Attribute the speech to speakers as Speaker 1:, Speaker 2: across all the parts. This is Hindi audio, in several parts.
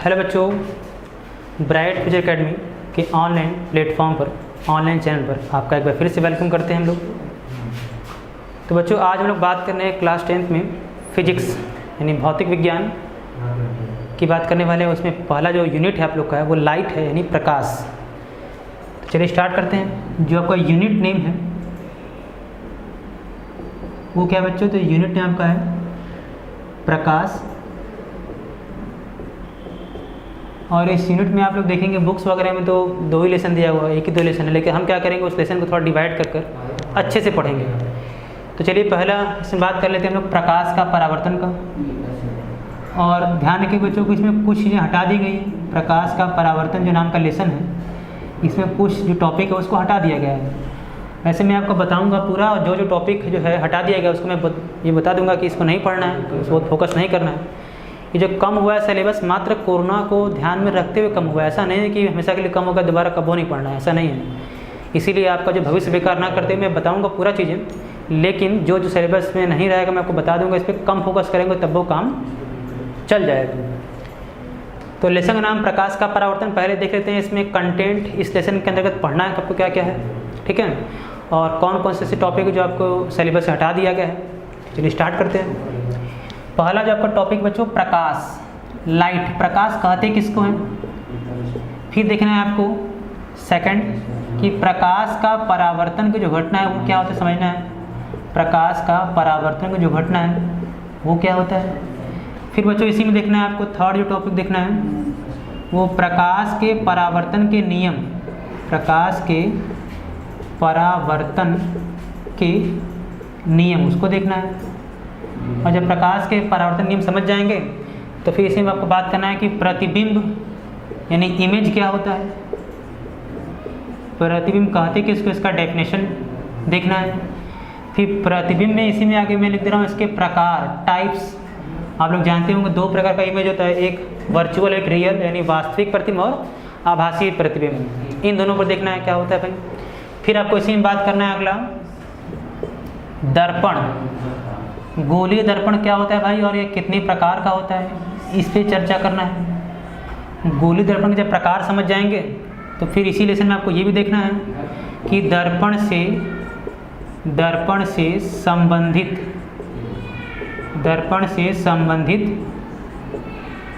Speaker 1: हेलो बच्चों, ब्राइट फ्यूचर एकेडमी के ऑनलाइन प्लेटफॉर्म पर, ऑनलाइन चैनल पर आपका एक बार फिर से वेलकम करते हैं हम लोग। तो बच्चों, आज हम लोग बात करने हैं क्लास 10th में फिजिक्स यानी भौतिक विज्ञान की बात करने वाले हैं। उसमें पहला जो यूनिट है आप लोग का है वो लाइट है यानी प्रकाश। तो चलिए स्टार्ट करते हैं। जो आपका यूनिट नेम है वो क्या है बच्चों? तो यूनिट नेम आपका है प्रकाश। और इस यूनिट में आप लोग देखेंगे बुक्स वगैरह में तो 2 ही लेसन दिया हुआ है, 1 ही 2 लेसन है, लेकिन हम क्या करेंगे उस लेसन को थोड़ा डिवाइड कर कर अच्छे से पढ़ेंगे। तो चलिए पहला इसमें बात कर लेते हैं हम लोग प्रकाश का परावर्तन का। और ध्यान रखिए बच्चों को इसमें कुछ चीज़ें हटा दी गई है। प्रकाश का परावर्तन जो नाम का लेसन है इसमें कुछ जो टॉपिक है उसको हटा दिया गया है। वैसे मैं आपको बताऊंगा पूरा, और जो टॉपिक जो है हटा दिया गया उसको मैं ये बता दूंगा कि इसको नहीं पढ़ना है, तो उसको फोकस नहीं करना है। ये जो कम हुआ है सिलेबस मात्र कोरोना को ध्यान में रखते हुए कम हुआ है। ऐसा नहीं है कि हमेशा के लिए कम होगा दोबारा कबो नहीं पढ़ना है, ऐसा नहीं है। इसीलिए आपका जो भविष्य बेकार ना करते मैं बताऊंगा पूरा चीज़ें, लेकिन जो सिलेबस में नहीं रहेगा मैं आपको बता दूंगा। इस पर कम फोकस करेंगे तब वो काम चल जाएगा। तो लेसन का नाम प्रकाश का परावर्तन पहले देख लेते हैं। इसमें कंटेंट इस लेसन के अंतर्गत पढ़ना है आपको क्या क्या है, ठीक है, और कौन कौन से टॉपिक जो आपको सिलेबस से हटा दिया गया है। चलिए स्टार्ट करते हैं। पहला जो आपका टॉपिक बच्चों प्रकाश, लाइट। प्रकाश कहते किसको हैं? फिर देखना है आपको सेकंड कि प्रकाश का परावर्तन की जो घटना है वो क्या होता है, समझना है। प्रकाश का परावर्तन की जो घटना है वो क्या होता है। फिर बच्चों इसी में देखना है आपको थर्ड जो टॉपिक देखना है वो प्रकाश के परावर्तन के नियम। प्रकाश के परावर्तन के नियम उसको देखना है। और जब प्रकाश के परावर्तन नियम समझ जाएंगे तो फिर इसी में आपको बात करना है कि प्रतिबिंब यानी इमेज क्या होता है। प्रतिबिंब कहते किसको, इसका डेफिनेशन देखना है। फिर प्रतिबिंब में इसी में आगे मैं लिख दे रहा हूँ इसके प्रकार, टाइप्स। आप लोग जानते होंगे 2 प्रकार का इमेज होता है, एक वर्चुअल एक रियल यानी वास्तविक प्रतिबिंब और आभासी प्रतिबिंब। इन दोनों पर देखना है क्या होता है भाई। फिर आपको इसी में बात करना है अगला दर्पण। गोलीय दर्पण क्या होता है भाई और ये कितने प्रकार का होता है, इस पर चर्चा करना है। गोलीय दर्पण के जब प्रकार समझ जाएंगे तो फिर इसी लेसन में आपको ये भी देखना है कि दर्पण से संबंधित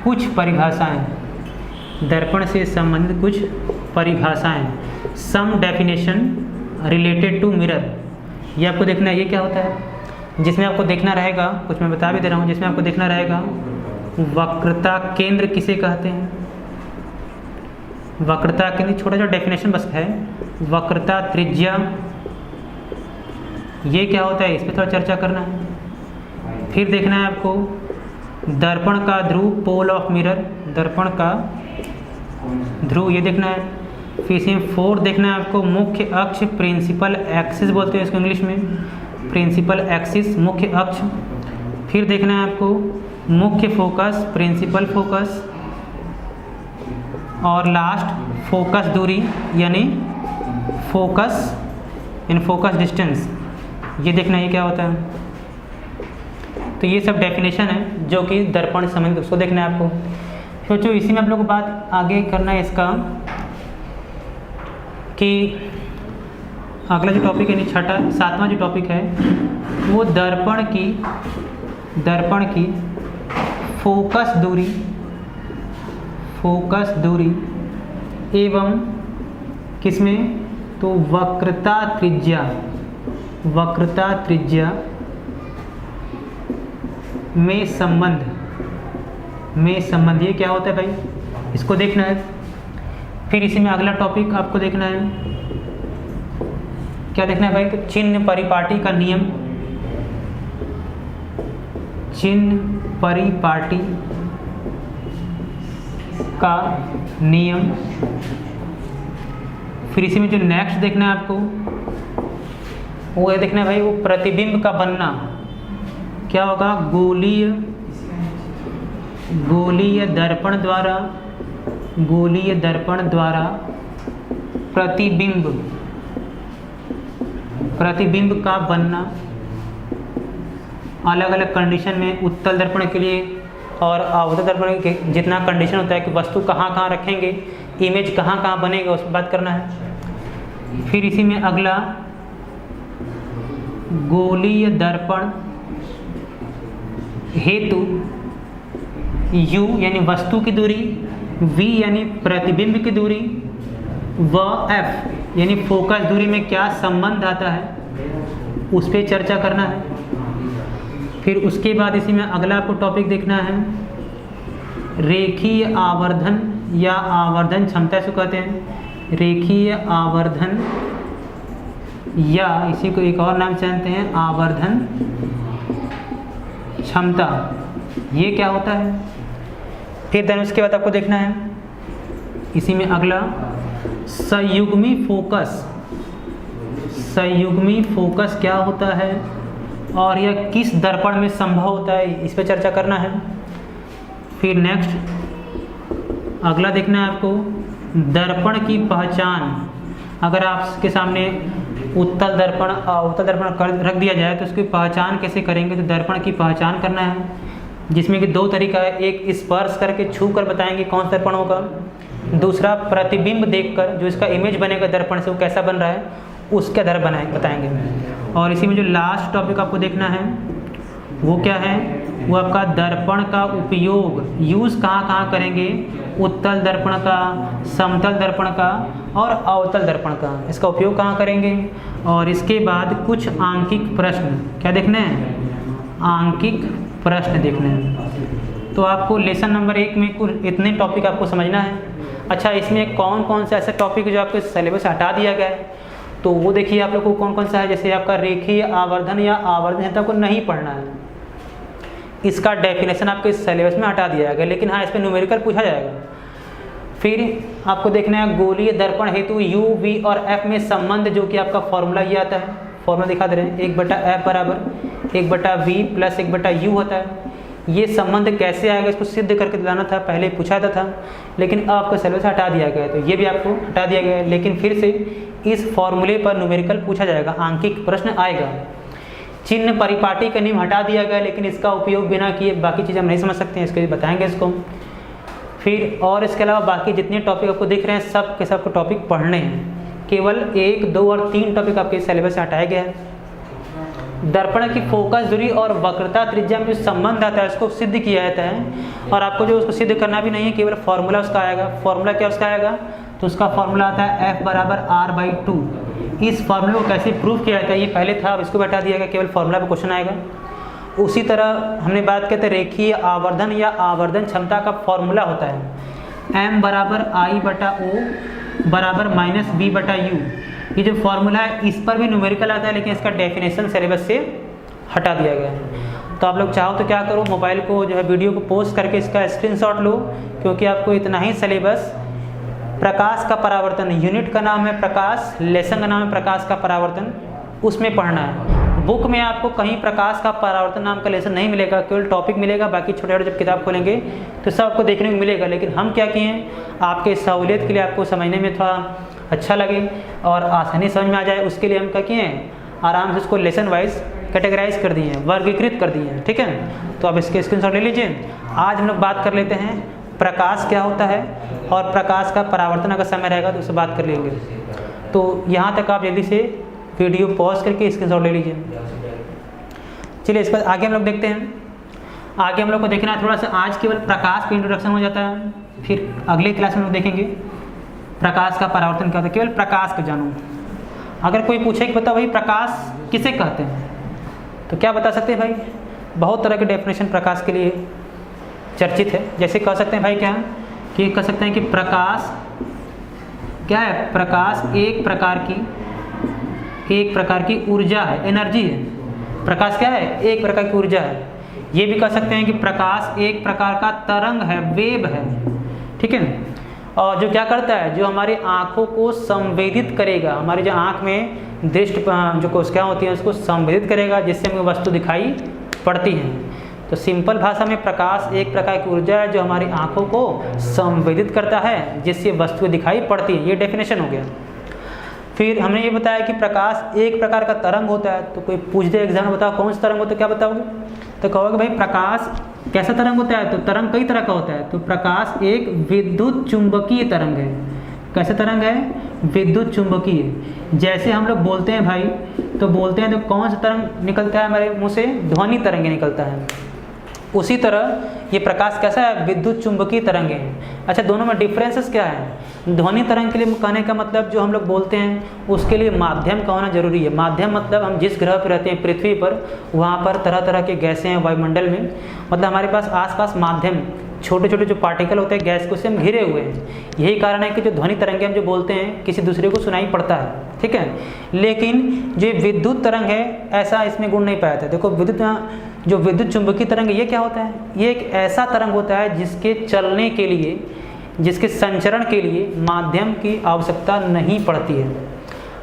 Speaker 1: कुछ परिभाषाएं, सम डेफिनेशन रिलेटेड टू मिरर। ये आपको देखना है ये क्या होता है। जिसमें आपको देखना रहेगा, कुछ मैं बता भी दे रहा हूँ, जिसमें आपको देखना रहेगा वक्रता केंद्र किसे कहते हैं। वक्रता केंद्र छोटा सा डेफिनेशन बस है। वक्रता त्रिज्या ये क्या होता है, इस पर थोड़ा चर्चा करना है। फिर देखना है आपको दर्पण का ध्रुव, पोल ऑफ मिरर, दर्पण का ध्रुव ये देखना है। फिर इसी में 4 देखना है आपको मुख्य अक्ष, प्रिंसिपल एक्सिस बोलते हैं इसको इंग्लिश में, प्रिंसिपल एक्सिस मुख्य अक्ष। फिर देखना है आपको मुख्य फोकस, प्रिंसिपल फोकस, और लास्ट फोकस दूरी यानी फोकस डिस्टेंस। ये देखना ये क्या होता है। तो ये सब डेफिनेशन है जो कि दर्पण संबंधित, उसको देखना है आपको। सोचो इसी में आप लोग को बात आगे करना है इसका कि अगला जो टॉपिक है छठा 7वां जो टॉपिक है वो दर्पण की फोकस दूरी एवं किसमें, तो वक्रता त्रिज्या में संबंध ये क्या होता है भाई, इसको देखना है। फिर इसी में अगला टॉपिक आपको देखना है क्या देखना है भाई, तो चिन्ह परिपाटी का नियम। चिन्ह परिपाटी का नियम। फिर इसी में जो नेक्स्ट देखना है आपको वो ये देखना है भाई, वो प्रतिबिंब का बनना क्या होगा, गोलीय दर्पण द्वारा प्रतिबिंब का बनना। अलग अलग कंडीशन में उत्तल दर्पण के लिए और अवतल दर्पण के जितना कंडीशन होता है कि वस्तु कहाँ कहाँ रखेंगे, इमेज कहाँ कहाँ बनेगा, उस पर बात करना है। फिर इसी में अगला गोलीय दर्पण हेतु u यानी वस्तु की दूरी, v यानी प्रतिबिंब की दूरी, व f यानी फोकस दूरी में क्या संबंध आता है, उस पर चर्चा करना है। फिर उसके बाद इसी में अगला आपको टॉपिक देखना है रेखीय आवर्धन या आवर्धन क्षमता से कहते हैं, रेखीय आवर्धन या इसी को एक और नाम जानते हैं आवर्धन क्षमता, ये क्या होता है। फिर देन उसके बाद आपको देखना है इसी में अगला संयुग्मी फोकस, संयुग्मी फोकस क्या होता है और यह किस दर्पण में संभव होता है, इस पर चर्चा करना है। फिर नेक्स्ट अगला देखना है आपको दर्पण की पहचान। अगर आपके सामने उत्तल दर्पण अवतल दर्पण रख दिया जाए तो उसकी पहचान कैसे करेंगे, तो दर्पण की पहचान करना है, जिसमें कि दो तरीका है, एक स्पर्श करके छू कर बताएंगे कौन सा दर्पण होगा, दूसरा प्रतिबिंब देखकर जो इसका इमेज बनेगा दर्पण से वो कैसा बन रहा है उसके आधार बताएंगे। और इसी में जो लास्ट टॉपिक आपको देखना है वो क्या है, वो आपका दर्पण का उपयोग, यूज़ कहाँ कहाँ करेंगे, उत्तल दर्पण का, समतल दर्पण का और अवतल दर्पण का, इसका उपयोग कहाँ करेंगे। और इसके बाद कुछ आंकिक प्रश्न क्या देखने हैं, आंकिक प्रश्न देखने हैं। तो आपको लेसन नंबर 1 में कुल इतने टॉपिक आपको समझना है। अच्छा, इसमें कौन कौन से ऐसे टॉपिक जो आपके सिलेबस से हटा दिया गया है तो वो देखिए आप लोग को कौन कौन सा है। जैसे आपका रेखीय आवर्धन या आवर्धन क्षमता को नहीं पढ़ना है, इसका डेफिनेशन आपके सिलेबस में हटा दिया गया, लेकिन हाँ इस पर न्यूमेरिकल पूछा जाएगा। फिर आपको देखना है गोलीय दर्पण हेतु u, v और f में संबंध, जो कि आपका फॉर्मूला ये आता है, फॉर्मूला दिखा दे रहे हैं 1/f बराबर 1/v प्लस 1/u होता है। ये संबंध कैसे आएगा इसको सिद्ध करके दिलाना था, पहले पूछा था लेकिन अब आपको सिलेबस हटा दिया गया है, तो ये भी आपको हटा दिया गया है। लेकिन फिर से इस फॉर्मूले पर न्यूमेरिकल पूछा जाएगा, आंकिक प्रश्न आएगा। चिन्ह परिपाटी का नियम हटा दिया गया, लेकिन इसका उपयोग बिना किए बाकी चीज़ हम नहीं समझ सकते हैं, इसके लिए बताएंगे इसको। फिर और इसके अलावा बाकी जितने टॉपिक आपको दिख रहे हैं सब के सब टॉपिक पढ़ने हैं, केवल 1, 2 और 3 टॉपिक आपके सिलेबस से हटाया गया है। दर्पण की फोकस दूरी और वक्रता त्रिज्या में जो संबंध आता है उसको सिद्ध किया जाता है, और आपको जो उसको सिद्ध करना भी नहीं है, केवल फॉर्मूला उसका आएगा। फॉर्मूला क्या उसका आएगा, तो उसका फॉर्मूला आता है F बराबर r/2। इस फॉर्मूले को कैसे प्रूव किया जाता है ये पहले था, अब इसको हटा दिया गया, केवल फॉर्मूला पे क्वेश्चन आएगा। उसी तरह हमने बात करते रेखीय आवर्धन या आवर्धन क्षमता का फॉर्मूला होता है m बराबर I/O बराबर -b/u। ये जो फॉर्मूला है इस पर भी न्यूमेरिकल आता है, लेकिन इसका डेफिनेशन सिलेबस से हटा दिया गया है। तो आप लोग चाहो तो क्या करो, मोबाइल को जो है वीडियो को पोस्ट करके इसका स्क्रीनशॉट लो, क्योंकि आपको इतना ही सिलेबस प्रकाश का परावर्तन, यूनिट का नाम है प्रकाश, लेसन का नाम है प्रकाश का परावर्तन, उसमें पढ़ना है। बुक में आपको कहीं प्रकाश का परावर्तन नाम का लेसन नहीं मिलेगा, केवल टॉपिक मिलेगा। बाकी छोटे छोटे जब किताब खोलेंगे तो सब आपको देखने को मिलेगा। लेकिन हम क्या किए हैं, आपके सहूलियत के लिए, आपको समझने में थोड़ा अच्छा लगे और आसानी समझ में आ जाए, उसके लिए हम क्या किए हैं, आराम से उसको लेसन वाइज कैटेगराइज कर दिए हैं, वर्गीकृत कर दिए हैं। ठीक है, तो अब इसके स्क्रीनशॉट ले लीजिए। आज हम लोग बात कर लेते हैं प्रकाश क्या होता है, और प्रकाश का परावर्तन अगर समय रहेगा तो उससे बात कर लेंगे। तो यहाँ तक आप जल्दी से वीडियो पॉज करके स्क्रीनशॉट ले लीजिए। चलिए इस पर आगे हम लोग देखते हैं। आगे हम लोग को देखना है थोड़ा सा, आज केवल प्रकाश का इंट्रोडक्शन हो जाता है, फिर अगले क्लास में लोग देखेंगे प्रकाश का परावर्तन क्या होता है, केवल प्रकाश को जानो। अगर कोई पूछे कि बताओ भाई प्रकाश किसे कहते हैं, तो क्या बता सकते हैं भाई, बहुत तरह के डेफिनेशन प्रकाश के लिए चर्चित है। जैसे कह सकते हैं भाई क्या, कि कह सकते हैं कि प्रकाश क्या है, प्रकाश एक प्रकार की ऊर्जा है, एनर्जी है। प्रकाश क्या है, एक प्रकार की ऊर्जा है। ये भी कह सकते हैं कि प्रकाश एक प्रकार का तरंग है, वेव है। ठीक है, और जो क्या करता है, जो हमारी आँखों को संवेदित करेगा, हमारी जो आँख में दृष्टि जो कोशिकाएं होती हैं उसको संवेदित करेगा, जिससे हमें वस्तु दिखाई पड़ती हैं। तो सिंपल भाषा में प्रकाश एक प्रकार की ऊर्जा है जो हमारी आँखों को संवेदित करता है, जिससे वस्तु दिखाई पड़ती है। ये डेफिनेशन हो गया। फिर हमने ये बताया कि प्रकाश एक प्रकार का तरंग होता है। तो कोई पूछ दे एग्जाम में, बताओ कौन सा तरंग होता है, क्या बताओगे, तो कहोगे भाई प्रकाश कैसा तरंग होता है? तो तरंग कई तरह का होता है। तो प्रकाश एक विद्युत चुंबकीय तरंग है। कैसा तरंग है? विद्युत चुंबकीय। जैसे हम लोग बोलते हैं भाई, तो बोलते हैं तो कौन सा तरंग निकलता है हमारे मुंह से? ध्वनि तरंग निकलता है। उसी तरह ये प्रकाश कैसा है? विद्युत चुंबकीय तरंगे हैं। अच्छा, दोनों में डिफरेंसेस क्या है? ध्वनि तरंग के लिए कहने का मतलब जो हम लोग बोलते हैं उसके लिए माध्यम का होना जरूरी है। माध्यम मतलब हम जिस ग्रह पर रहते हैं पृथ्वी पर, वहाँ पर तरह तरह के गैसें हैं वायुमंडल में, मतलब हमारे पास आसपास माध्यम छोटे छोटे जो पार्टिकल होते हैं गैस को से हम घिरे हुए हैं। यही कारण है कि जो ध्वनि तरंगे हम जो बोलते हैं किसी दूसरे को सुनाई पड़ता है, ठीक है। लेकिन जो विद्युत तरंग है ऐसा इसमें गुण नहीं पाया जाता। देखो जो विद्युत चुंबकीय तरंग ये क्या होता है? ये एक ऐसा तरंग होता है जिसके चलने के लिए, जिसके संचरण के लिए माध्यम की आवश्यकता नहीं पड़ती है।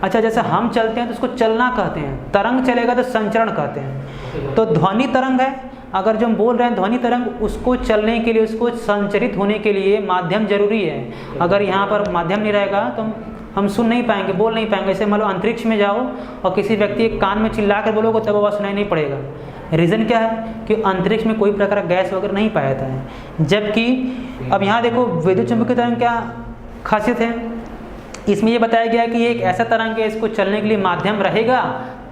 Speaker 1: अच्छा, जैसे हम चलते हैं तो उसको चलना कहते हैं, तरंग चलेगा तो संचरण कहते हैं। तो ध्वनि तरंग है, अगर जो हम बोल रहे हैं ध्वनि तरंग, उसको चलने के लिए, उसको संचरित होने के लिए माध्यम जरूरी है। अगर यहाँ पर माध्यम नहीं रहेगा तो हम सुन नहीं पाएंगे, बोल नहीं पाएंगे। जैसे मान लो अंतरिक्ष में जाओ और किसी व्यक्ति के कान में चिल्ला कर बोलोगे तब आवाज़ सुनाई नहीं पड़ेगा। रीज़न क्या है? कि अंतरिक्ष में कोई प्रकार का गैस वगैरह नहीं पाया जाता है। जबकि अब यहाँ देखो विद्युत चुंबकीय तरंग क्या खासियत है? इसमें ये बताया गया है कि ये एक ऐसा तरंग है, इसको चलने के लिए माध्यम रहेगा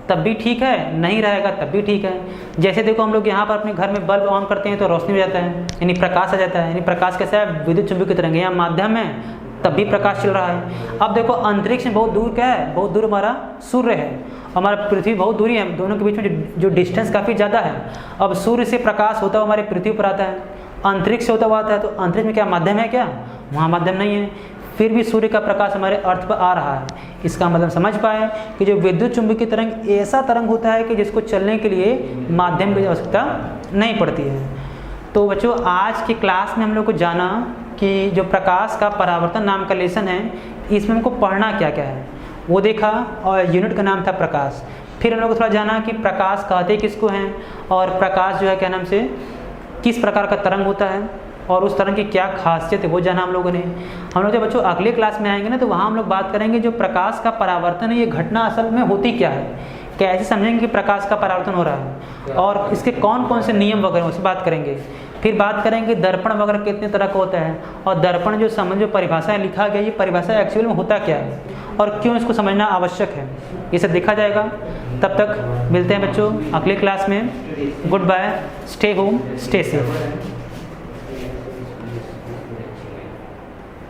Speaker 1: तब भी ठीक है, नहीं रहेगा तब भी ठीक है। जैसे देखो हम लोग यहाँ पर अपने घर में बल्ब ऑन करते हैं तो रोशनी हो जाता है, यानी प्रकाश आ जाता है। यानी प्रकाश कैसा है? विद्युत चुंबकीय तरंग। यहाँ माध्यम है तब भी प्रकाश चल रहा है। अब देखो अंतरिक्ष में बहुत दूर क्या है? बहुत दूर हमारा सूर्य है, हमारा पृथ्वी बहुत दूरी है, दोनों के बीच में जो डिस्टेंस काफ़ी ज़्यादा है। अब सूर्य से प्रकाश होता हुआ हमारे पृथ्वी पर आता है, अंतरिक्ष से होता हुआ आता है। तो अंतरिक्ष में क्या माध्यम है क्या? वहाँ माध्यम नहीं है, फिर भी सूर्य का प्रकाश हमारे अर्थ पर आ रहा है। इसका मतलब समझ पाए कि जो विद्युत चुंबकीय तरंग ऐसा तरंग होता है कि जिसको चलने के लिए माध्यम की आवश्यकता नहीं पड़ती है। तो बच्चों, आज की क्लास में हम लोग को जाना कि जो प्रकाश का परावर्तन नाम का लेसन है, इसमें हमको पढ़ना क्या क्या है वो देखा, और यूनिट का नाम था प्रकाश। फिर हम लोग को थोड़ा जाना कि प्रकाश कहते किसको हैं, और प्रकाश जो है क्या नाम से किस प्रकार का तरंग होता है, और उस तरंग की क्या खासियत है वो जाना हम लोगों ने। हम लोग जब बच्चों अगले क्लास में आएंगे ना तो वहाँ हम लोग बात करेंगे जो प्रकाश का परावर्तन है ये घटना असल में होती क्या है, कैसे समझेंगे कि प्रकाश का परावर्तन हो रहा है, और इसके कौन कौन से नियम वगैरह उससे बात करेंगे। फिर बात करेंगे दर्पण वगैरह कितने तरह का होता है, और दर्पण जो जो परिभाषा लिखा गया, ये परिभाषा एक्चुअल में होता क्या है और क्यों इसको समझना आवश्यक है, ये सब देखा जाएगा। तब तक मिलते हैं बच्चों अगले क्लास में। Goodbye, stay home, stay safe.